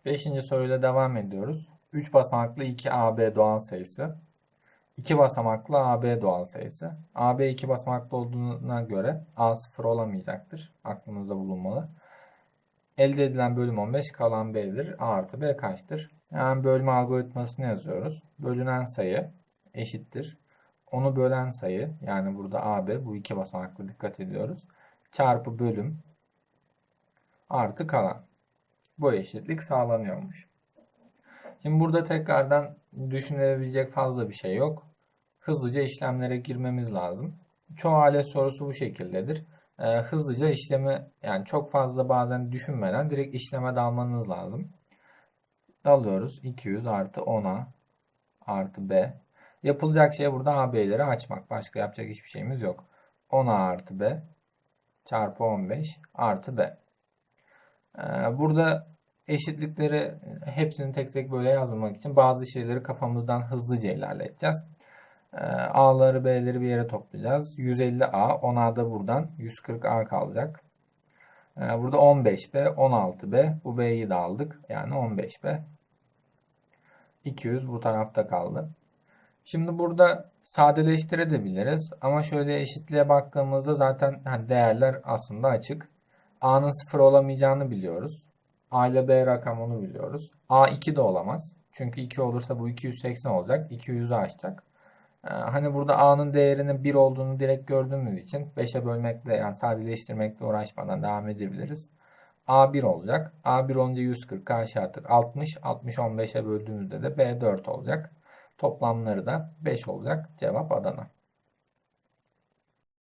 Beşinci soruyla devam ediyoruz. 3 basamaklı 2AB doğal sayısı. 2 basamaklı AB doğal sayısı. AB 2 basamaklı olduğuna göre A 0 olamayacaktır. Aklınızda bulunmalı. Elde edilen bölüm 15, kalan B'dir. A artı B kaçtır? Yani bölme algoritmasını yazıyoruz. Bölünen sayı eşittir. Onu bölen sayı, yani burada AB, bu 2 basamaklı, dikkat ediyoruz. Çarpı bölüm artı kalan. Bu eşitlik sağlanıyormuş. Şimdi burada tekrardan düşünülebilecek fazla bir şey yok. Hızlıca işlemlere girmemiz lazım. Çoğu alet sorusu bu şekildedir. Hızlıca işlemi, yani çok fazla bazen düşünmeden direkt işleme dalmanız lazım. Dalıyoruz. 200 artı 10A artı B. Yapılacak şey burada AB'leri açmak. Başka yapacak hiçbir şeyimiz yok. 10A artı B çarpı 15 artı B. Burada eşitlikleri hepsini tek tek böyle yazmamak için bazı şeyleri kafamızdan hızlıca ilerleteceğiz. A'ları B'leri bir yere toplayacağız. 150A, 10A da buradan 140A kalacak. Burada 15B, 16B. Bu B'yi de aldık. Yani 15B. 200 bu tarafta kaldı. Şimdi burada sadeleştirebiliriz. Ama şöyle eşitliğe baktığımızda zaten değerler aslında açık. A'nın 0 olamayacağını biliyoruz. A ile B rakamını biliyoruz. A 2 de olamaz. Çünkü 2 olursa bu 280 olacak. 200'ü aşacak. Hani burada A'nın değerinin 1 olduğunu direkt gördüğümüz için 5'e bölmekle, yani sadeleştirmekle uğraşmadan devam edebiliriz. A 1 olacak. A 1 olunca 140, aşağı attık 60. 60 15'e böldüğümüzde de B 4 olacak. Toplamları da 5 olacak. Cevap Adana.